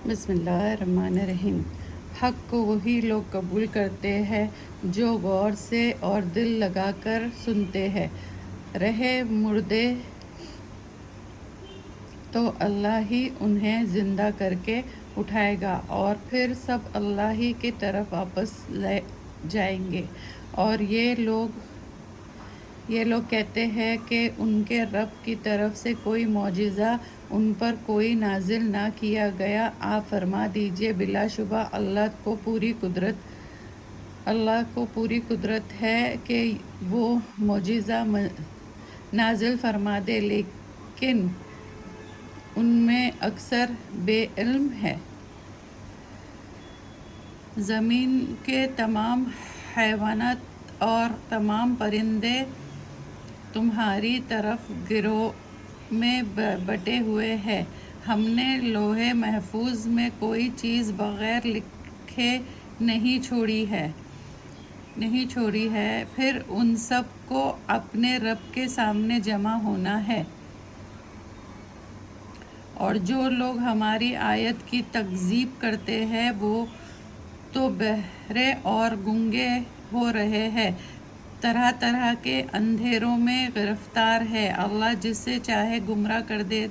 بسم اللہ الرحمن الرحیم۔ حق کو وہی لوگ قبول کرتے ہیں جو غور سے اور دل لگا کر سنتے ہیں۔ رہے مردے تو اللہ ہی انہیں زندہ کر کے اٹھائے گا اور پھر سب اللہ ہی کی طرف واپس لے جائیں گے۔ اور یہ لوگ کہتے ہیں کہ ان کے رب کی طرف سے کوئی معجزہ ان پر کوئی نازل نہ کیا گیا۔ آپ فرما دیجئے بلا شبہ اللہ کو پوری قدرت ہے کہ وہ معجزہ نازل فرما دے، لیکن ان میں اکثر بے علم ہے۔ زمین کے تمام حیوانات اور تمام پرندے تمہاری طرف گروہ میں بٹے ہوئے ہیں۔ ہم نے لوح محفوظ میں کوئی چیز بغیر لکھے نہیں چھوڑی ہے، پھر ان سب کو اپنے رب کے سامنے جمع ہونا ہے۔ اور جو لوگ ہماری آیت کی تکذیب کرتے ہیں وہ تو بہرے اور گونگے ہو رہے ہیں، طرح طرح کے اندھیروں میں گرفتار ہے۔ اللہ جسے چاہے گمراہ کر دے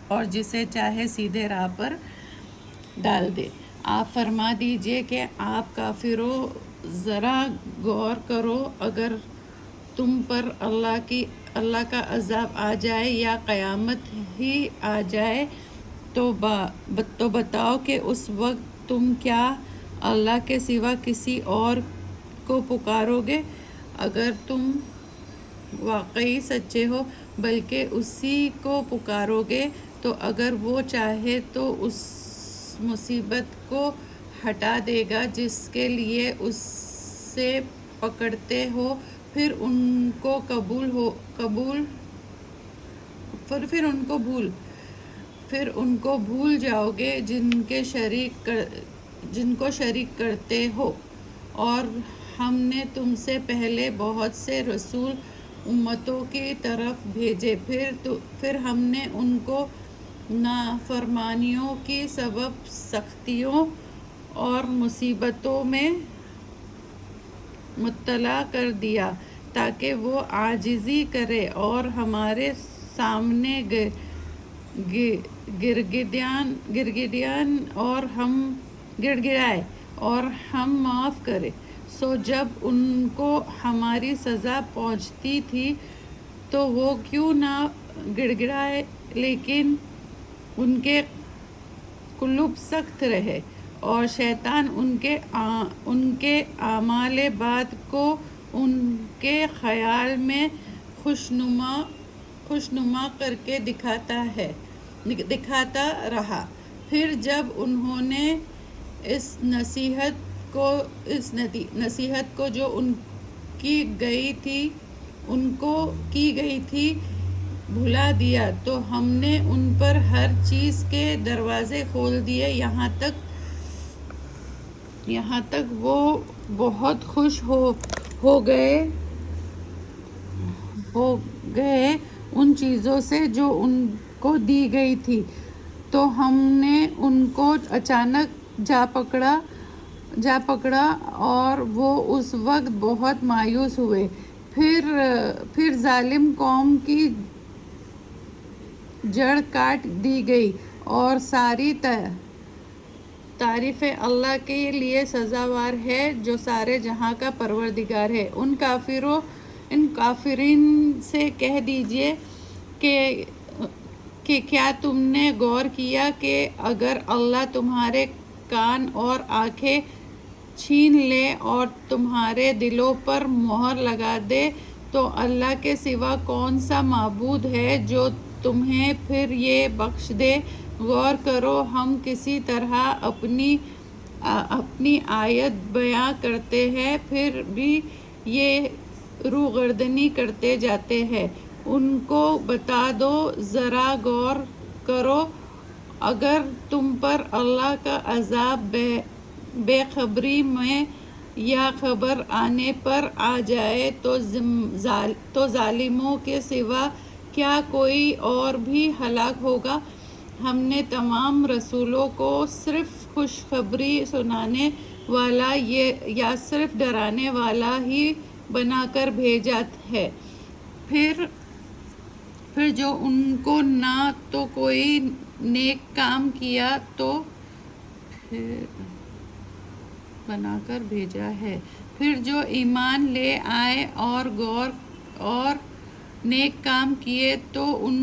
اور جسے چاہے سیدھے راہ پر ڈال دے۔ آپ فرما دیجئے کہ آپ کافروں ذرا غور کرو، اگر تم پر اللہ کا عذاب آ جائے یا قیامت ہی آ جائے تو بتاؤ کہ اس وقت تم کیا اللہ کے سوا کسی اور کو پکارو گے؟ اگر تم واقعی سچے ہو بلکہ اسی کو پکارو گے تو اگر وہ چاہے تو اس مصیبت کو ہٹا دے گا جس کے لیے اسے پکڑتے ہو، پھر ان کو بھول جاؤ گے جن کو شریک کرتے ہو۔ اور ہم نے تم سے پہلے بہت سے رسول امتوں کی طرف بھیجے، پھر ہم نے ان کو نافرمانیوں کی سبب سختیوں اور مصیبتوں میں مبتلا کر دیا تاکہ وہ عاجزی کرے اور ہمارے سامنے گڑگڑائے اور ہم معاف کرے۔ سو جب ان کو ہماری سزا پہنچتی تھی تو وہ کیوں نہ گڑگڑائے، لیکن ان کے قلوب سخت رہے اور شیطان ان کے اعمال بعد کو ان کے خیال میں خوشنما کر کے دکھاتا رہا۔ پھر جب انہوں نے اس نصیحت کو جو ان کو کی گئی تھی بھلا دیا تو ہم نے ان پر ہر چیز کے دروازے کھول دیے، یہاں تک وہ بہت خوش ہو گئے ان چیزوں سے جو ان کو دی گئی تھی، تو ہم نے ان کو اچانک جا پکڑا اور وہ اس وقت بہت مایوس ہوئے۔ پھر ظالم قوم کی جڑ کاٹ دی گئی اور ساری تعریفیں اللہ کے لیے سزاوار ہے جو سارے جہاں کا پروردگار ہے۔ ان کافرین سے کہہ دیجئے کہ کیا تم نے غور کیا کہ اگر اللہ تمہارے کان اور آنکھیں چھین لے اور تمہارے دلوں پر مہر لگا دے تو اللہ کے سوا کون سا معبود ہے جو تمہیں پھر یہ بخش دے؟ غور کرو، ہم کسی طرح اپنی آیت بیان کرتے ہیں پھر بھی یہ روگردانی کرتے جاتے ہیں۔ ان کو بتا دو ذرا غور کرو، اگر تم پر اللہ کا عذاب بے خبری میں یا خبر آنے پر آ جائے تو ظالموں کے سوا کیا کوئی اور بھی ہلاک ہوگا؟ ہم نے تمام رسولوں کو صرف خوشخبری سنانے والا یا صرف ڈرانے والا ہی بنا کر بھیجا ہے۔ پھر جو ان کو نہ تو کوئی نیک کام کیا تو پھر بنا کر بھیجا ہے، پھر جو ایمان لے آئے اور نیک کام کیے تو ان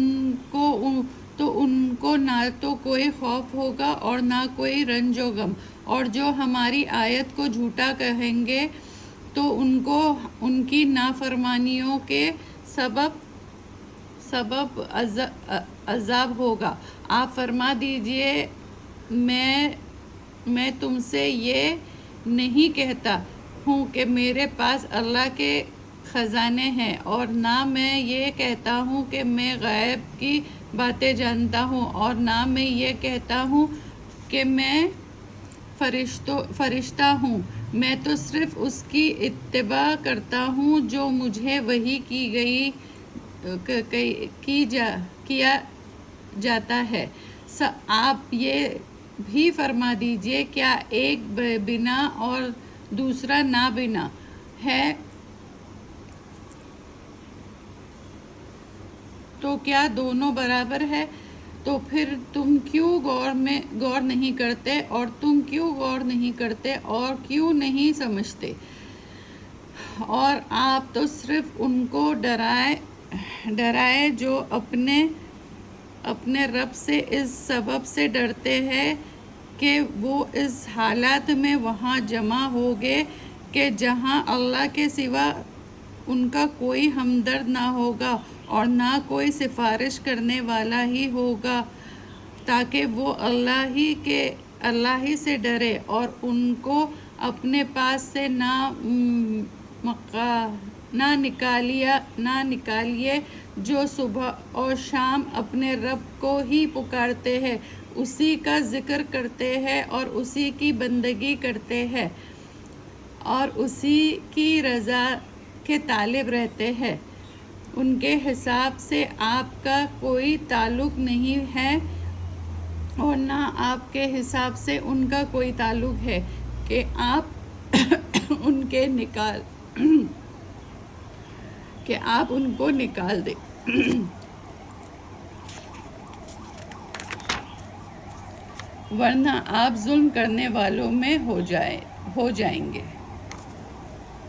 کو نہ تو کوئی خوف ہوگا اور نہ کوئی رنج و غم، اور جو ہماری آیت کو جھوٹا کہیں گے تو ان کو ان کی نافرمانیوں کے سبب عذاب ہوگا۔ آپ فرما دیجئے میں تم سے یہ نہیں کہتا ہوں کہ میرے پاس اللہ کے خزانے ہیں، اور نہ میں یہ کہتا ہوں کہ میں غیب کی باتیں جانتا ہوں، اور نہ میں یہ کہتا ہوں کہ میں فرشتہ ہوں۔ میں تو صرف اس کی اتباع کرتا ہوں جو مجھے وحی کیا جاتا ہے۔ آپ یہ بھی فرما دیجئے، کیا ایک بنا اور دوسرا نابینا ہے تو کیا دونوں برابر ہے؟ تو پھر تم کیوں غور نہیں کرتے، اور تم کیوں غور نہیں کرتے اور کیوں نہیں سمجھتے؟ اور آپ تو صرف ان کو ڈرائے جو اپنے رب سے اس سبب سے ڈرتے ہیں کہ وہ اس حالت میں وہاں جمع ہوں گے کہ جہاں اللہ کے سوا ان کا کوئی ہمدرد نہ ہوگا اور نہ کوئی سفارش کرنے والا ہی ہوگا، تاکہ وہ اللہ ہی سے ڈرے اور ان کو اپنے پاس سے نہ نکالیے، جو صبح اور شام اپنے رب کو ہی پکارتے ہیں، اسی کا ذکر کرتے ہیں اور اسی کی بندگی کرتے ہیں اور اسی کی رضا کے طالب رہتے ہیں۔ ان کے حساب سے آپ کا کوئی تعلق نہیں ہے اور نہ آپ کے حساب سے ان کا کوئی تعلق ہے کہ آپ ان کو نکال دیں، ورنہ آپ ظلم کرنے والوں میں ہو جائیں گے۔